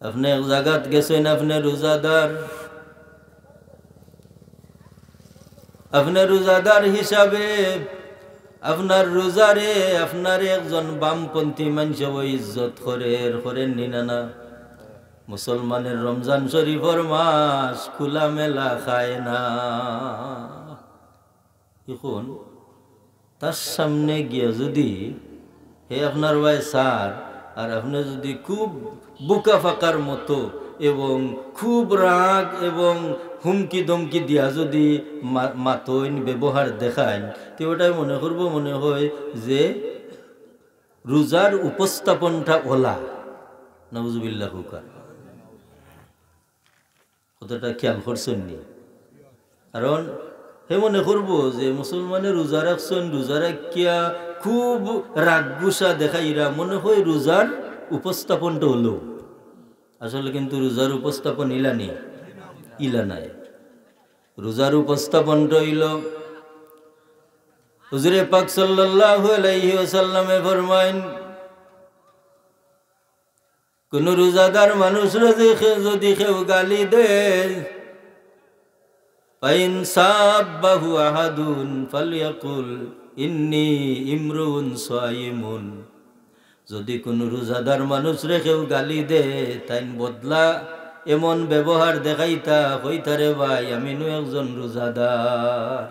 আপনি এক জায়গাত গেছেন, আপনি রোজাদার হিসাবে আপনার রোজারে আপনার একজন বামপন্থী মানুষ ইজ্জত করেন নিনা। মুসলমানের রমজান শরীফর মাস খোলা মেলা খায় না। এখন তার সামনে গিয়ে যদি হে আপনার ভাই স্যার, আর আপনি যদি খুব বুকা ফাঁকার মতো এবং খুব রাগ এবং হুমকি দমকি দিয়া যদি মাতইন ব্যবহার দেখায়, তো ওটাই মনে হয় যে রোজার উপস্থাপনটা ওলা। নাউজুবিল্লাহ হুকা। কতটা খেয়াল করছেন নি? কারণ হে মনে করবো যে মুসলমানের রোজা রাখছেন, রোজা রাখিয়া খুব রাগগুসা দেখাইরা মনে হয় রোজার উপস্থাপনটা হলো। আসলে কিন্তু রোজার উপস্থাপন ইলা নাই। রোজার উপস্থাপনটা হইল হুজুরে পাক সাল্লাল্লাহু আলাইহি ওয়াসাল্লামে ফরমাইন, কোন রোজাদার মানুষ যদি কেউ গালি দেয়, ফাইন সাব্বাহু আহাদুন ফালইয়াকুল ইন্নী ইমরুন সাইমুন। যদি কোন রোজাদার মানুষ কেউ গালি দে, তাই বদলা এমন ব্যবহার দেখাইতা হইতারে ভাই আমি একজন রোজাদার।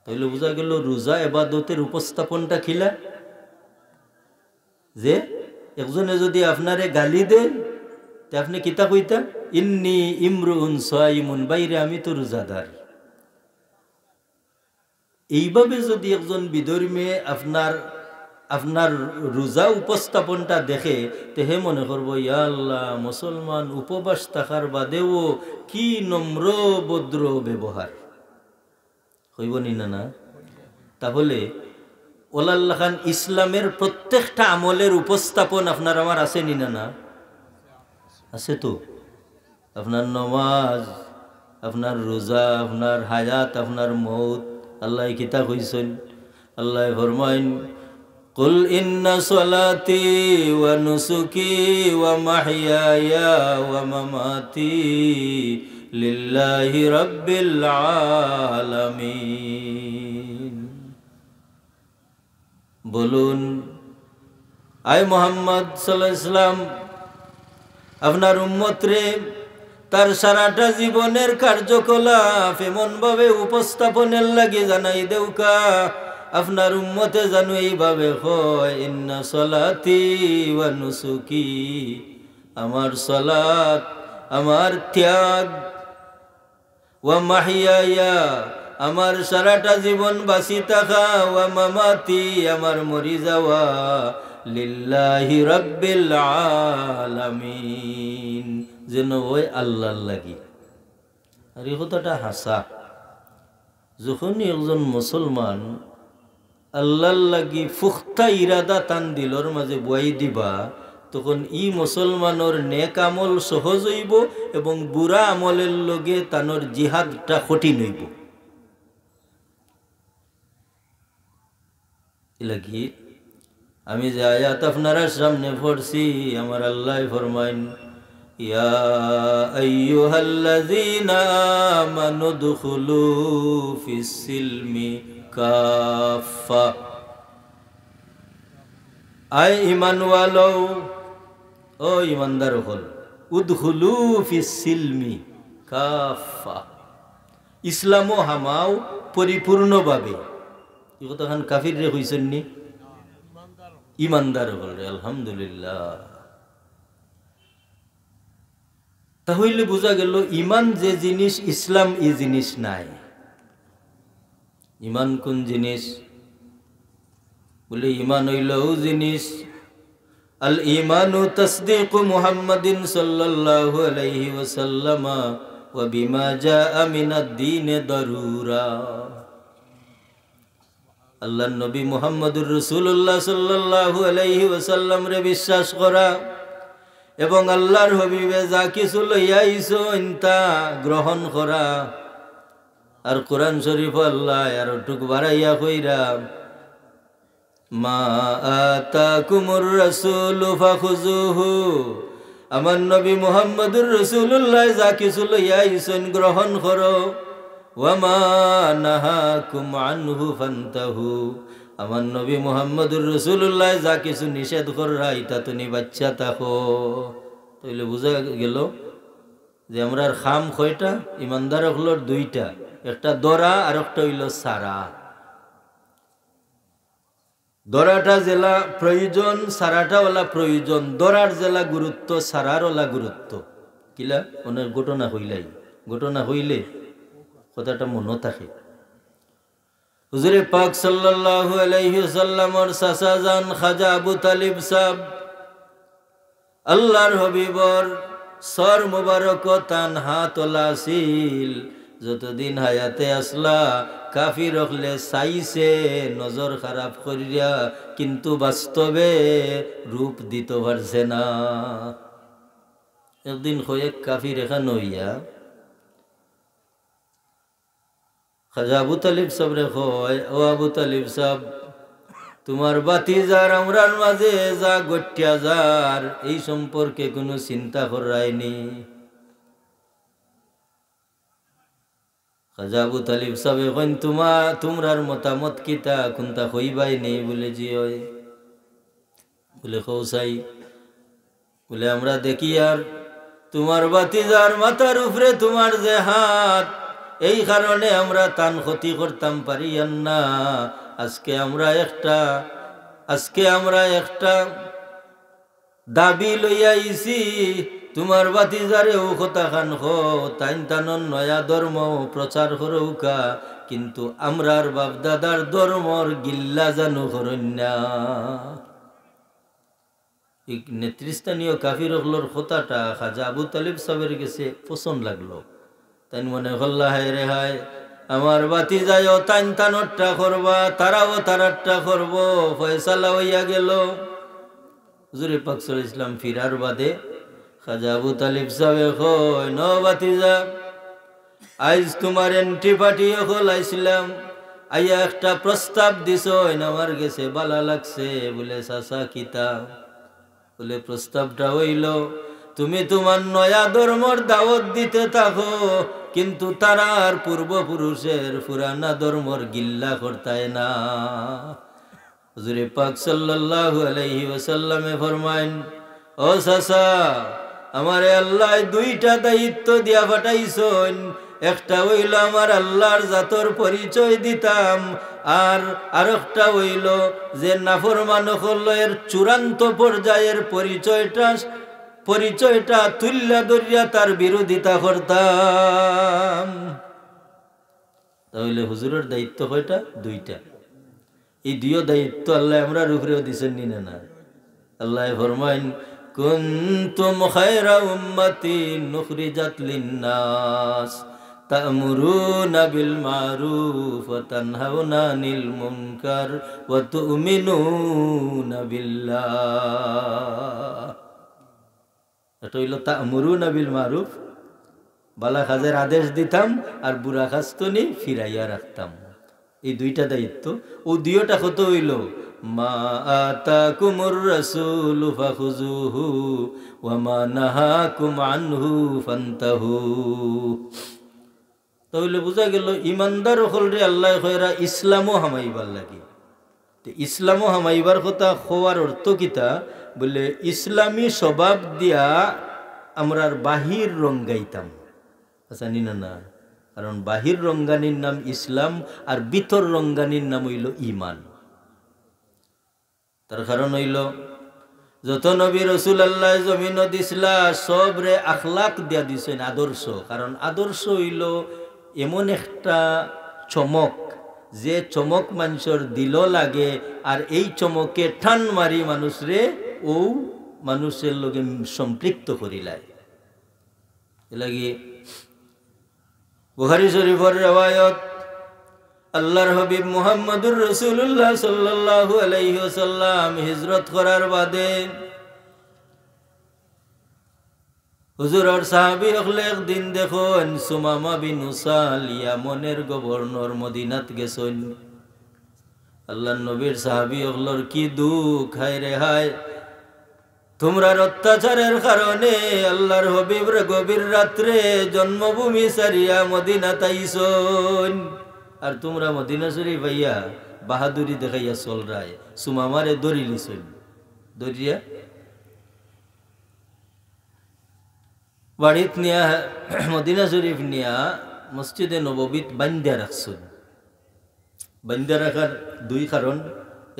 তাইলে বোঝা গেল রোজা ইবাদতের উপস্থাপনটা খিলা। যে একজনে যদি আপনারে গালি দে, তে আপনি কিতা কইতা? ইন্নী ইমরুন সাইমুন, বাইরে আমি তো রোজাদার। এইভাবে যদি একজন বিধর্মী আপনার রোজা উপস্থাপনটা দেখে, তে হে মনে করবো ইয়া আল্লাহ, মুসলমান উপবাস থাকার বাদেও কি নম্র ভদ্র ব্যবহার, হইব নি না? তাহলে ওলাল্লাহ খান ইসলামের প্রত্যেকটা আমলের উপস্থাপন আপনার আমার আছে নি না? আছে তো। আপনার নমাজ, আপনার রোজা, আপনার হায়াত, আপনার মৌত, আল্লাহ কিতা কইছেন? আল্লাহ ফরমাইন, কুল ইন্না সলাতি ওয়া নুসুকি ওয়া মাহইয়ায়া ওয়া মামাতি লিল্লাহি রাব্বিল আলামিন। বলুন, আয় মুহাম্মদ সাল্লাল্লাহু আলাইহি ওয়াসাল্লাম, আপনার উম্মত রে তার সারাটা জীবনের কার্যকলাপ এমন ভাবে উপস্থাপনের লাগে জানাই দেউকা, আপনার উম্মতে জানো এইভাবে হয়, ইন্না সলাতি ওয়া নুসুকি, আমার সালাত, আমার ত্যাগ, ওয়া মাহিয়ায়া, আমার সারাটা জীবন বাঁচি থাকা, ওয়া মামাতি, আমার মরি যাওয়া, লিল্লাহি রাব্বিল আলামিন, যেন ওই আল্লাহর লাগি। আর এই কথাটা হাসা। যখনই একজন মুসলমান আল্লাহর লাগি ফুখতা ইরাদা তান দিলর মাঝে বয়াই দিবা, তখন ই মুসলমানের নেক আমল সহজ হইব এবং বুড়া আমলের লগে তানোর জিহাদটা কঠিন হইব। লাগি আমি যে আয়াত আপনারা সামনে পড়ছি, আমার আল্লাহ ফরমাইন, ইয়া আইয়ুহাল্লাযীনা আমানু দুখুলু ফিস সিলমি কাফা। আয় ঈমানওয়ালো, ও ঈমানদার হল, উদখুলু ফিস সিলমি কাফা, ইসলামও হামাও পরিপূর্ণভাবে। এই কথাখান কাফির রে কইছেন নি? ঈমানদার হল রে, আলহামদুলিল্লাহ। তাহলে বোঝা গেল ইমান যে জিনিস, ইসলাম এই জিনিস নাই। ইমান কোন জিনিস? বলে ইমান হইল ও জিনিস, আল ইমানু তাসদীকু মুহাম্মাদিন সাল্লাল্লাহু আলাইহি ওয়াসাল্লাম ওয়া বিমা জাআ মিনাদ দ্বীন দারুরা। আল্লাহর নবী মুহাম্মদুর রাসূলুল্লাহ সাল্লাল্লাহু আলাইহি ওয়াসাল্লাম রে বিশ্বাস করা এবং আল্লাহর হাবিবে যা কিছু লইয়া আইছেন তা গ্রহণ করা। আর কোরআন শরীফ আল্লাহ আর টুক বাড়াইয়া কইরা, মা আতাকুমুর রাসূলু ফাখুযুহু আমার নবী মুহাম্মদুর রাসূলুল্লাহ যা কিছু লইয়া আইছেন গ্রহণ করো, ওয়া মা নাহাকুম আনহু ফান্তাহু, আমার নবী মুহাম্মদুর রাসূলুল্লাহ যা কিছু নিষেধ করা এটা তুমি বাচ্চা থাকো। তাইলে বোঝা গেল যে আমরার খাম কয়টা? ইমানদার হলোর দুইটা, একটা দরা আর একটা হইল সারা। দরাটা জেলা প্রয়োজন, সারাটা ওলা প্রয়োজন। দরার জেলা গুরুত্ব, সারার ওলা গুরুত্ব। কিলা ওনার ঘটনা হইলাই, ঘটনা হইলে কথাটা মনে থাকে। হুজুরে পাক সাল্লাল্লাহু আলাইহি ওয়াসাল্লামর চাচা জান খাজা আবু তালিব সাহেব আল্লাহর হবিবর সর মুবারক তান হাত ওলা ছিল। যতদিন হায়াতে আসলা কাফির হলে চাইছে নজর খারাপ করিয়া, কিন্তু বাস্তবে রূপ দিতে পারছে না। একদিন কয়েক কাফির এখানে হইয়া খাজা আবু তালিব সাহেব রে কয়, ও আবু তালিব সাহেব, তোমার বাতিজার আমরার মাঝে যা গঠিয়া যার এই সম্পর্কে কোনো চিন্তা করায়নি। খাজা আবু তালিব সাহেব কইন, তোমরার মতামত কিতা কোনটা কইবাই নেই? বলে জি হয়। বলে কৌসাই, বলে আমরা দেখি আর তোমার বাতিজার মাথার উপরে তোমার যে হাত, এই কারণে আমরা তান ক্ষতি করতাম পারিয়ান না। আজকে আমরা একটা দাবি লইয়া আইছি, তোমার বাতিজারে ও কথা খান তাইন তানন নয়া ধর্ম প্রচার করৌকা, কিন্তু আমরার বাপ দাদার ধর্মর গিল্লা জানু করেন না। এই নেতৃস্থানীয় কাফির হলোর কথাটা খাজা আবু তালিব সাহেবের কাছে পছন্দ লাগলো। তাই মনে হল্লা, হায় রে হায়, আমার বাতি যায় তাইন তানরটা করবা, তারাও তারারটা করব, ফয়সালা হইয়া গেল। হুজুরে পাক সাল্লাল্লাহু আলাইহি ওয়াসাল্লাম ফিরার বাদে খাজা আবু তালিব সাহেব কয়, ন বাতিজা, আইজ তোমার এন্ট্রি পার্টি হল আইছিলাম, আইয়া একটা প্রস্তাব দিছ, আমার গেছে বালা লাগছে। বলে চাচা কিতা? বলে প্রস্তাবটা হইল, তুমি তোমার নয়া ধর্মর দাওয়াত দিতে থাকো, কিন্তু তারার পূর্বপুরুষের পুরানা ধর্মর গিল্লা করতায় না। হুজুরে পাক সাল্লাল্লাহু আলাইহি ওয়াসাল্লামে ফরমাইন, ও চাচা, আমারে আল্লাহ দুইটা দায়িত্ব দিয়া পাঠাইছেন। একটা হইল আমার আল্লাহর জাতর পরিচয় দিতাম, আর আরেকটা হইল যে নাফরমান হলের চূড়ান্ত পর্যায়ের পরিচয়টা তুল্যা দরিয়া তার বিরোধিতা করতাম। তাহলে হুজুরের দায়িত্ব কয়টা? দুইটা। এই দুই দায়িত্ব আল্লাহ আমরা উপরেও দিছেন নিনে না। আল্লাহ ফরমাইন, কুনতুম খায়রা উম্মাতিন উখরিজাত লিন-নাস তা'মুরুনা বিল মা'রুফ ওয়া তানহাউনা আনিল মুনকার ওয়া তু'মিনুনা বিল্লাহ। এটা হইল তা'মুরুনা বিল মা'রুফ, বালা কাজের আদেশ দিতাম আর বুড়া কাজ তো নি ফিরাইয়া রাখতাম। এই দুইটা দায়িত্ব। ও দুইটা কত হইল, মা আতাকুমুর রাসূলু ফাখুযুহু ওয়া মা নাহাকুম আনহু ফান্তাহু। তাহলে বোঝা গেল ইমানদার হলরে আল্লাহ কয়রা ইসলামও হামাইবার লাগে। তো ইসলামও হামাইবার কথা হওয়ার অর্থ কিতা? বলে ইসলামী স্বভাব দিয়া আমরার বাহির রঙ্গাইতাম। আচ্ছা নিনা না, কারণ বাহির রঙ্গানির নাম ইসলাম আর ভিতর রঙ্গানির নাম হইল ইমান। তার কারণ হইল যত নবী রসুল আল্লাহ জমিন দিছিলা সবরে আখলাক দিয়া দিছেন, আদর্শ। কারণ আদর্শ হইল এমন একটা চমক, যে চমক মানুষের দিল লাগে, আর এই চমকে ঠান মারি মানুষরে ও মানুষের লগে সম্পৃক্ত করিলায়। এলাগি বুখারী শরীফের রিওয়ায়াত, আল্লাহর হাবিব মুহাম্মদুর রাসূলুল্লাহ সাল্লাল্লাহু আলাইহি ওয়াসাল্লাম হিজরত করার বাদে হুজুরের সাহাবী হলে একদিন দেখুন সুমামা বিন উসাল ইয়ামনের গভর্নর মদিনাত গেছেন। আল্লাহর নবীর সাহাবী হলর কি দুঃখ, হায় রে হায়, তোমরার অত্যাচারের কারণে আল্লাহর হবিবর গভীর রাত্রে জন্মভূমি সারিয়া মদিনা তাইছন, আর তোমরা মদিনা শরীফ ভাইয়া বাহাদুরি দেখাইয়া চল রায় সুমামারে দরিলিছন, দরিয়া বাড়িত নিয়া মদিনা শরীফ নিয়া মসজিদে নববীত বান্ধা রাখছুন। বান্ধা রাখার দুই কারণ,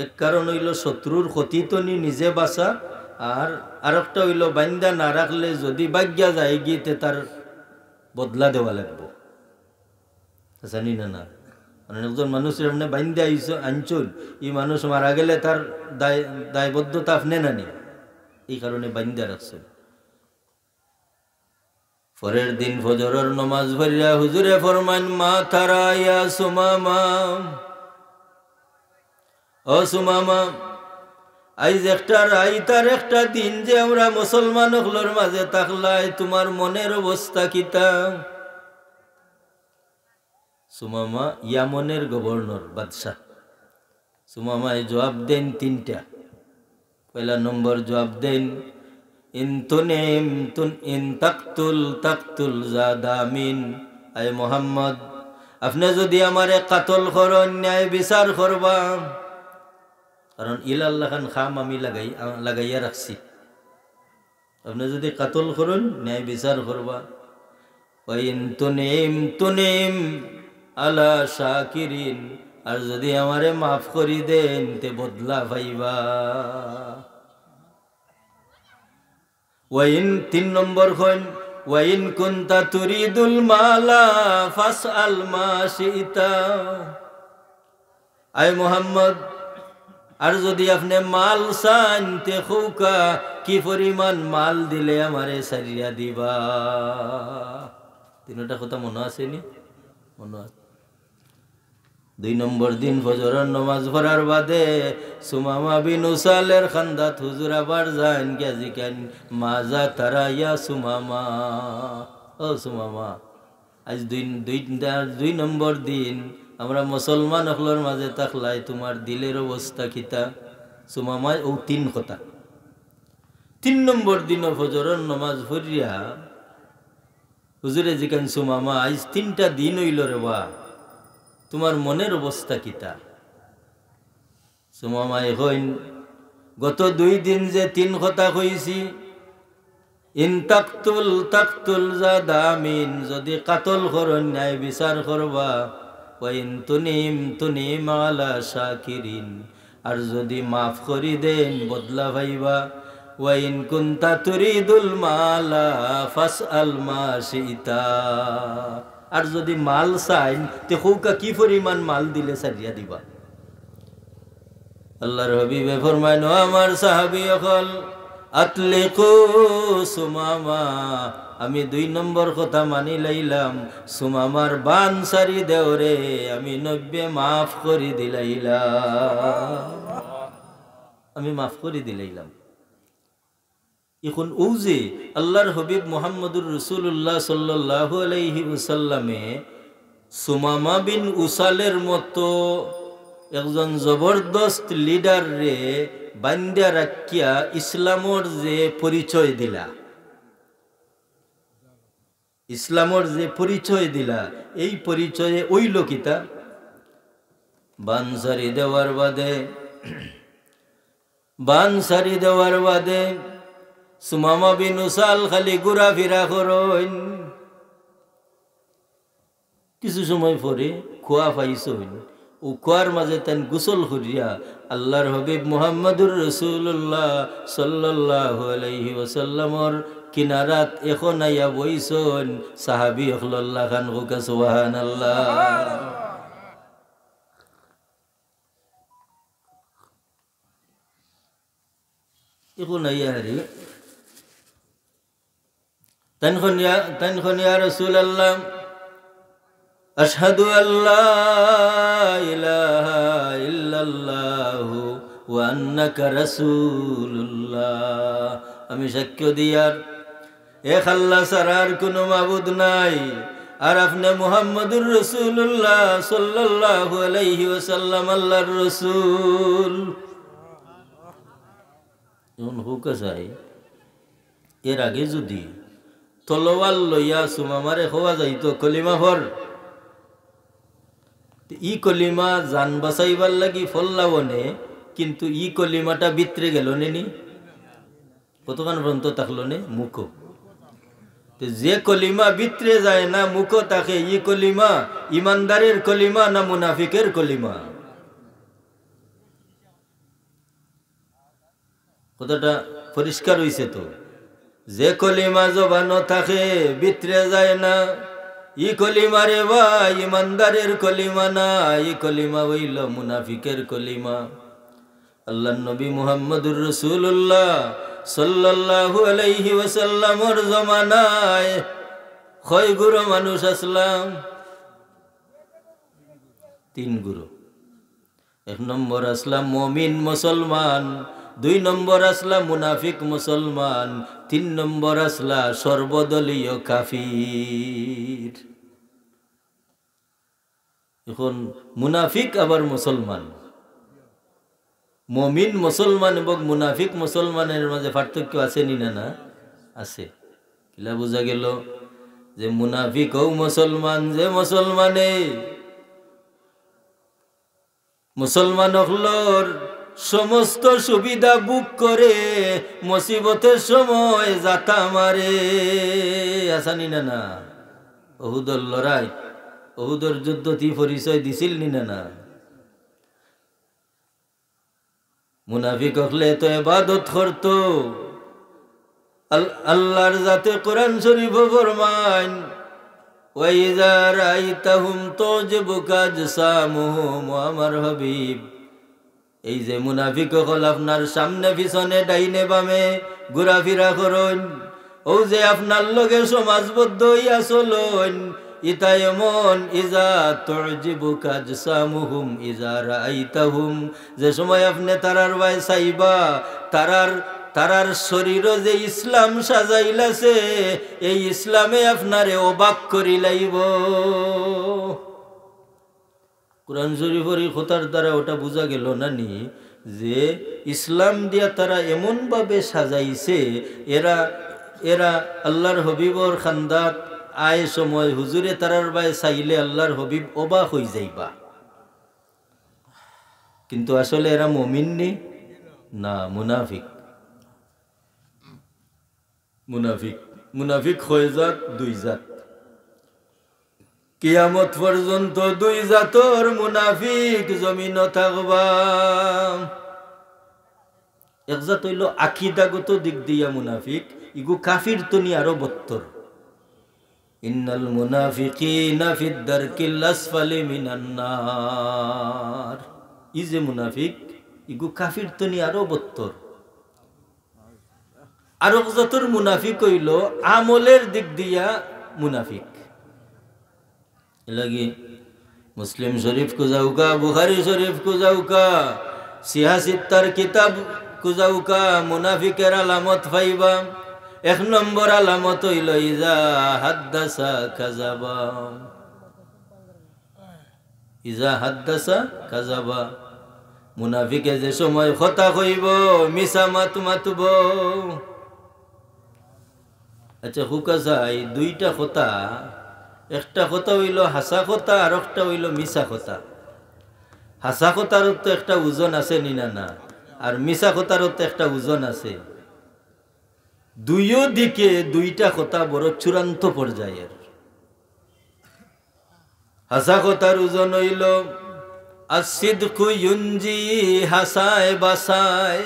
এক কারণ হইল শত্রুর ক্ষতি তো নিজে বাঁচা, আর আরেকটা হইল বান্ধা না রাখলে যদি বাগ্যা যায় গিয়ে তার বদলা দেওয়া লাগবো, জানি না না একজন মানুষের আপনি বান্ধা আনছুন, এই মানুষ মারা গেলে তার দায়বদ্ধতা আপনি না নি, এই কারণে বান্ধা রাখছেন। পরের দিন ফজরের নমাজ পড়িয়া হুজুরে ফরমান মা তারাইয়া সুমামা, ও সুমামা আইজ একটা রাইতার একটা দিন যে আমরা মুসলমান হকলোর মাঝে থাকলাই, তোমার মনের অবস্থা কিতা? সুমামা ইয়ামনের গভর্নর বাদশাহ। সুমামায় জবাব দেন তিনটা। পয়লা নম্বর জবাব দেন ইন তাকতুল জাদামিন, আয় মোহাম্মদ আপনি যদি আমারে কাতল করেন ন্যায় বিচার করবা, কারণ ইলাল্লাহ খান খাম আমি লাগাইয়া রাখছি, আপনি যদি কাতল করেন ন্যায় বিচার করবা। ওয়াইন তুনিম আলা শাকিরিন, আর যদি আমারে মাফ করি দেন তে বদলা পাইবা। ওয়াইন তিন নম্বর হইন ওয়াইন কুনতা তুরিদুল মালা ফাসআল মা শিতা, আয় মোহাম্মদ আর যদি আপনি মাল চান তে খৌকা কি পরিমাণ মাল দিলে আমারে সারিয়া দিবা। তিনটা কথা মনে আসেনি? মনে আছে। দুই নম্বর দিন ফজরের নামাজ পড়ার বাদে সুমামা বিন উসালের খান্দাত হুজুর আবার যান গিয়া কেন মাজা তারা ইয়া সুমামা, ও সুমামা আজ দুই নম্বর দিন আমরা মুসলমান হকলোর মাঝে থাকলাই, তোমার দিলের অবস্থা কিতা? সুমামায় ও তিন কথা। তিন নম্বর দিন ফজরের নামাজ পড়িয়া হুজুরে জিকান সুমামা আজ তিনটা দিন হইল রে বা, তোমার মনের অবস্থা কিতা? সুমামায় হইন গত 2 দিন যে তিন কথা কইছি, ইন তাকতুল জাদামিন, যদি কাতল করন ন্যায় বিচার করবা। ওয়াইন তুনিম আলা শাকিরিন, আর যদি মাফ করি দেন বদলা পাইবা। ওয়াইন কুনতা তুরিদুল মালা ফাসআল মা শিতা, আর যদি মাল চাইন তে হৌকা কি পরিমাণ মাল দিলে সারিয়া দিবা। আল্লাহর হাবিবে ফরমায় ও আমার সাহাবী সকল আতলিকু সুমামা, আমি 2 নম্বর কথা মানি লাইলাম, সুমামার বান সারি দেও রে, আমি 90 মাফ করি দিলাইলাম, আমি মাফ করি দিলাইলাম। এখন ও যে আল্লাহর হাবিব মুহাম্মদুর রাসূলুল্লাহ সাল্লাল্লাহু আলাইহি ওয়াসাল্লামে সুমামা বিন উসালের মতো একজন জবরদস্ত লিডার রে বান্দা রাখিয়া ইসলামর যে পরিচয় দিলা, ইসলামর যে পরিচয় দিলা, এই পরিচয়ে ওই লোকিতা বানসারি দেওয়ার বাদে সুমামা বিন উসাল খালি ঘুরা ফিরা করইন। কিছু সময় পরে খোয়া পাইছইন, ও খোয়ার মাঝে তেন গোসল করিয়া আল্লাহর হাবিব মুহাম্মদুর রাসূলুল্লাহ সাল্লাল্লাহু আলাইহি ওয়াসাল্লামর কিনারাত এখন আইয়া বইছন। সাহাবী আল্লাহ খান গোকা সুবহানাল্লাহ। এখন আইয়া হারি তখন ইয়া রাসূলুল্লাহ আশহাদু আল্লা ইলাহা ইল্লাল্লাহ ওয়া আন্নাকা রাসূলুল্লাহ, আমি সাক্ষ্য দিয়ার এক আল্লাহ ছাড়া আর কোনো মাবুদ নাই, আর আপনি মুহাম্মদুর রাসূলুল্লাহ সাল্লাল্লাহু আলাইহি ওয়াসাল্লাম আল্লাহর রাসূল। এখন হুকা চাই এর আগে যদি তলোয়ার লইয়া সুমামারে হওয়া যাইত কলিমা ফর, ই কলিমা জান বাঁচাইবার লাগি ফল্লাবনে, কিন্তু ই কলিমাটা ভিতরে গেল নি, কতক্ষণ পর্যন্ত থাকলো নে মুখো। যে কলিমা ভিতরে যায় না মুখো তাকে ই কলিমা ইমানদারের কলিমা না মুনাফিকের কলিমা? কথাটা পরিষ্কার হইছে তো? যে কলিমা জবানো থাকে ভিতরে যায় না, ই কলিমা রে ভাই ইমানদারের কলিমা না, ই কলিমা হইল মুনাফিকের কলিমা। আল্লাহ নবী মুহাম্মদুর রাসূলুল্লাহ সাল্লাল্লাহু আলাইহি ওয়াসাল্লামর জমানায় কয় গুরু মানুষ আসলাম? 3 গুরু। 1 নম্বর আসলাম মুমিন মুসলমান, 2 নম্বর আসলা মুনাফিক মুসলমান, 3 নম্বর আসলা সর্বদলীয় কাফির। এখন মুনাফিক আবার মুসলমান, মুমিন মুসলমান এবং মুনাফিক মুসলমানের মাঝে পার্থক্য আছে নি না? না আছে। কিলা বোঝা গেল? যে মুনাফিক ও মুসলমান, যে মুসলমান হলর সমস্ত সুবিধা বুক করে মুসিবতের সময় যাতা মারে, আসানি না? না ওহুদর লড়াই, ওহুদর যুদ্ধ তি পরিচয় দিছিল নি না? মুনাফিক হলে তো ইবাদত করতো। আল্লাহর জাতে কোরআন শরীফ ফরমান, ওয়াইযা রাআইতাহুম তুজিবুকা আজসামুহুম, আমার হাবিব এই যে মুনাফিক হল আপনার সামনে পিছনে ডাইনে বামে ঘোরাফেরা করেন, ও যে আপনার লগে সমাজবদ্ধ হইয়া চলেন, ইতা এমন ইজা তুজিবুকা আজসামুহুম ইজা রাআইতাহুম, যে সময় আপনি তারার ভাই চাইবা, তারার শরীর যে ইসলাম সাজাইলাছে, এই ইসলামে আপনারে অবাক করি লাইব। কোরআন শরীফের কথার দ্বারা ওটা বোঝা গেল না নি যে ইসলাম দিয়া তারা এমন ভাবে সাজাইছে, এরা আল্লাহর হবিবর খান্দাত আয় সময় হুজুরে তারার ভাই চাইলে আল্লাহর হবিব অবাক হয়ে যাইবা। কিন্তু আসলে এরা মুমিন নি না, মুনাফিক। মুনাফিক হয়ে জাত 2 জাত। কিয়ামত পর্যন্ত 2 জাতর মুনাফিক জমিন থাকবা। এক জাত হইল আকীদাগত দিক দিয়া মুনাফিক, ইগু কাফির তনি আরো বত্তর। ইন্নাল মুনাফিকিনা ফিদ দারকিল আসফালি মিনান নার, ই যে মুনাফিক ইগু কাফির তনি আরো বত্তর। আর এক জাতর মুনাফিক হইল আমলের দিক দিয়া মুনাফিক। এলাগি মুসলিম শরীফ কো যাওকা, বুখারী শরীফ কো যাওকা, সিয়াসিত্তার কিতাব কো যাওকা, মুনাফিকের আলামত পাইবা। 1 নম্বর আলামত হইল ইজা হাদ্দাসা কাযাবা, ইজা হাদ্দাসা কাযাবা। মুনাফিকে যে সময় কথা কইব মিছা মাতব। আচ্ছা হুকা যাই 2টা কথা, একটা কথা হইল হাসা কথা আর একটা হইল মিছা কথা। হাসা কথার তো একটা ওজন আছে নি না? আর মিছা কথার তো একটা ওজন আছে। দুইও দিকে 2টা কথা বড় চূড়ান্ত পর্যায়ের। হাসা কথার ওজন হইল আসিদকু ইউনজি, হাসায় বাসায়।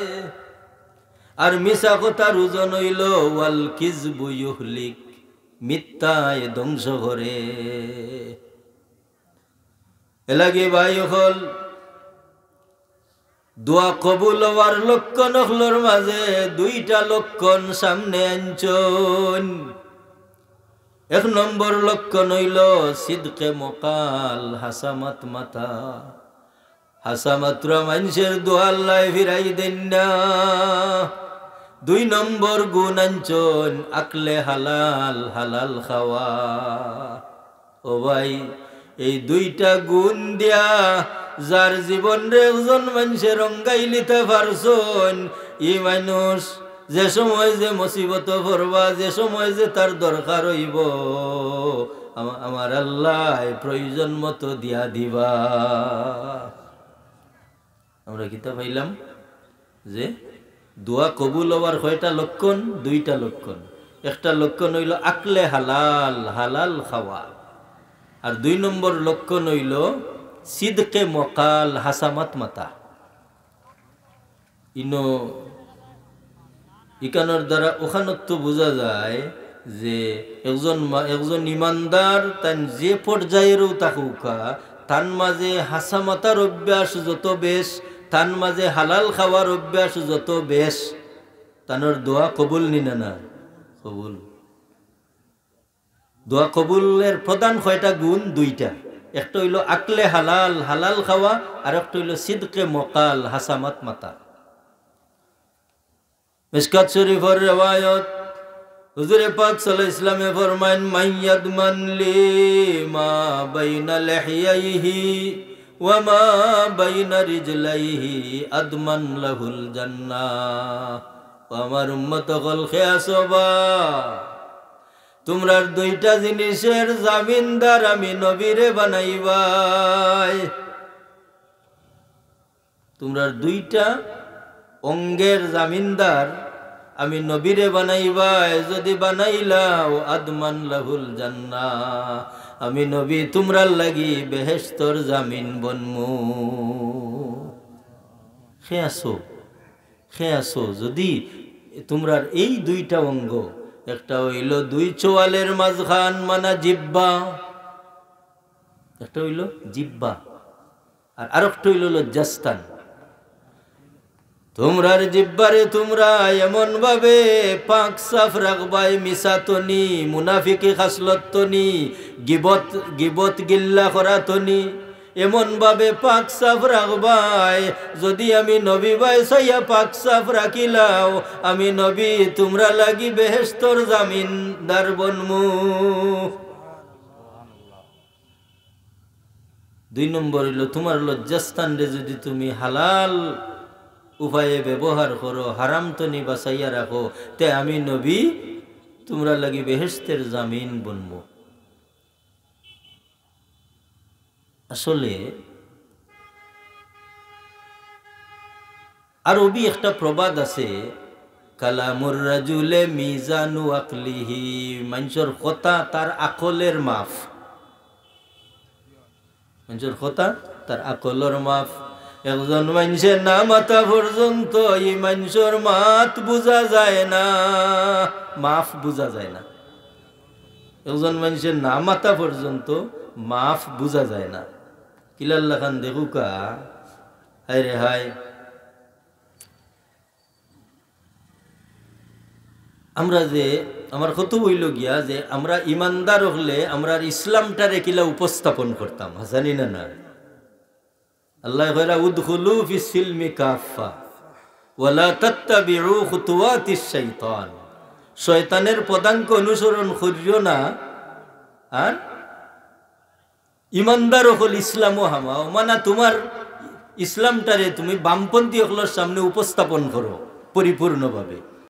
আর মিছা কথার ওজন হইল ওয়াল কিযবু ইউহলিক, মিথ্যায় ধ্বংস করে। এলাগে ভাই হল দোয়া কবুল হওয়ার লক্ষণ হলোর মাঝে 2টা লক্ষণ সামনে আনছন। 1 নম্বর লক্ষণ হইল সিদকে মকাল, হাসামাত মাথা। হাসা মাত্র মানুষের দোয়া আল্লাহ ফিরাই দেন না। 2 নম্বর গুণ আনছন আকলে হালাল, হালাল খাওয়া। ও ভাই এই 2টা গুণ দিয়া যার জীবন রে একজন মানুষের রঙ্গাই লিতে পারছন, ই মানুষ যে সময় যে মুসিবত পড়বা, যে সময় যে তার দরকার হইব, আমার আল্লাহ প্রয়োজন মতো দিয়া দিবা। আমরা কিতা পাইলাম যে দোয়া কবুল হওয়ার কয়টা লক্ষণ? দুইটা লক্ষণ। একটা লক্ষণ হইল আকলে হালাল, হালাল খাওয়া। আর 2 নম্বর লক্ষণ হইল সিদকে মকাল, হাসামাত মাতা। ইকানোর দ্বারা ওখানত বোঝা যায় যে একজন ইমানদার তান যে পর্যায়েরও থাকুকা, তার মাঝে হাসামাতার অভ্যাস যত বেশ, তার মাঝে হালাল খাওয়ার অভ্যাস যত বেশ, তানোর দোয়া কবুল নিনা না কবুল। দোয়া কবুলের প্রধান কয়টা গুণ? 2টা। একটা হইল আকলে হালাল, হালাল খাওয়া, আর একটা হইল সিদকে মকাল, হাসামাত মাতা। মিশকাত শরীফের রিওয়ায়াত, হুজুরে পাক সাল্লাল্লাহু আলাইহি ওয়াসাল্লামে ফরমায়েন, মাইয়াদমান লি মা বাইনা লিহিয়াইহি ওয়া মা বাইনা রিজলাইহি আদমান লাহুল জান্নাহ। আমার উম্মত হল খেয়াসবা, তোমরা 2টা জিনিসের জামিনদার আমি নবীরে বানাইবাই। তোমরা 2টা অঙ্গের জামিনদার আমি নবীরে বানাইবাই। যদি বানাইলাও আদমান লাহুল জান্নাহ, আমি নবী তোমরা লাগি বেহেশতর জামিন বনমু। খেয়াসো যদি তোমরা এই 2টা অঙ্গ, একটা হইল 2 চোয়ালের মাঝখান মানা জিব্বা, একটা হইল জিব্বা, আর আরেকটা হইল লজ্জাস্থান। তোমরার জিব্বারে তোমরা এমন ভাবে পাক সাফ রাখবাই, মিসাতনি, মুনাফিকি খাসলতনি, গিবত গিল্লা করাতনি, এমন ভাবে পাক সাফ রাখবাই। যদি আমি নবী ভাই সাইয়া পাক সাফ রাখিলাও, আমি নবী তোমরা লাগি বেহেশতর জামিনদার বনমু। 2 নম্বর হইল তোমার লজ্জাস্থান রে যদি তুমি হালাল উপায়ে ব্যবহার করো, হারাম তো নি বাঁচাইয়া রাখো, তে আমি নবী তোমরা লাগি বেহেশতের জামিন বনবো। আসলে আরবি একটা প্রবাদ আছে, কালামুর রাজুলে মিজানু আকলিহি, মানুষের কথা তার আকলের মাফ। মানুষের কথা তার আকলের মাফ। একজন মানুষের না মাথা পর্যন্ত এই মানুষের মাত বোঝা যায় না, মাফ বোঝা যায় না। একজন মানুষের না মাথা পর্যন্ত মাফ বোঝা যায় না। কিলাল্লা খান দেখুকা, হায় রে হায়, আমরা যে আমার কত বইল গিয়া যে আমরা ইমানদার হলে আমরা ইসলামটারে কিলা উপস্থাপন করতাম, জানি না না। আল্লাহ কইরা উদখুলু ফিস সিলমি কাফা ওয়ালা তাত্তাবিউ খুতুওয়াতিশ শাইতান, শয়তানের পদাঙ্ক অনুসরণ করিও না, আর ইমানদার হল ইসলামও হামাও, মানে তোমার ইসলামটারে তুমি বামপন্থী হকলের সামনে উপস্থাপন করো পরিপূর্ণভাবে।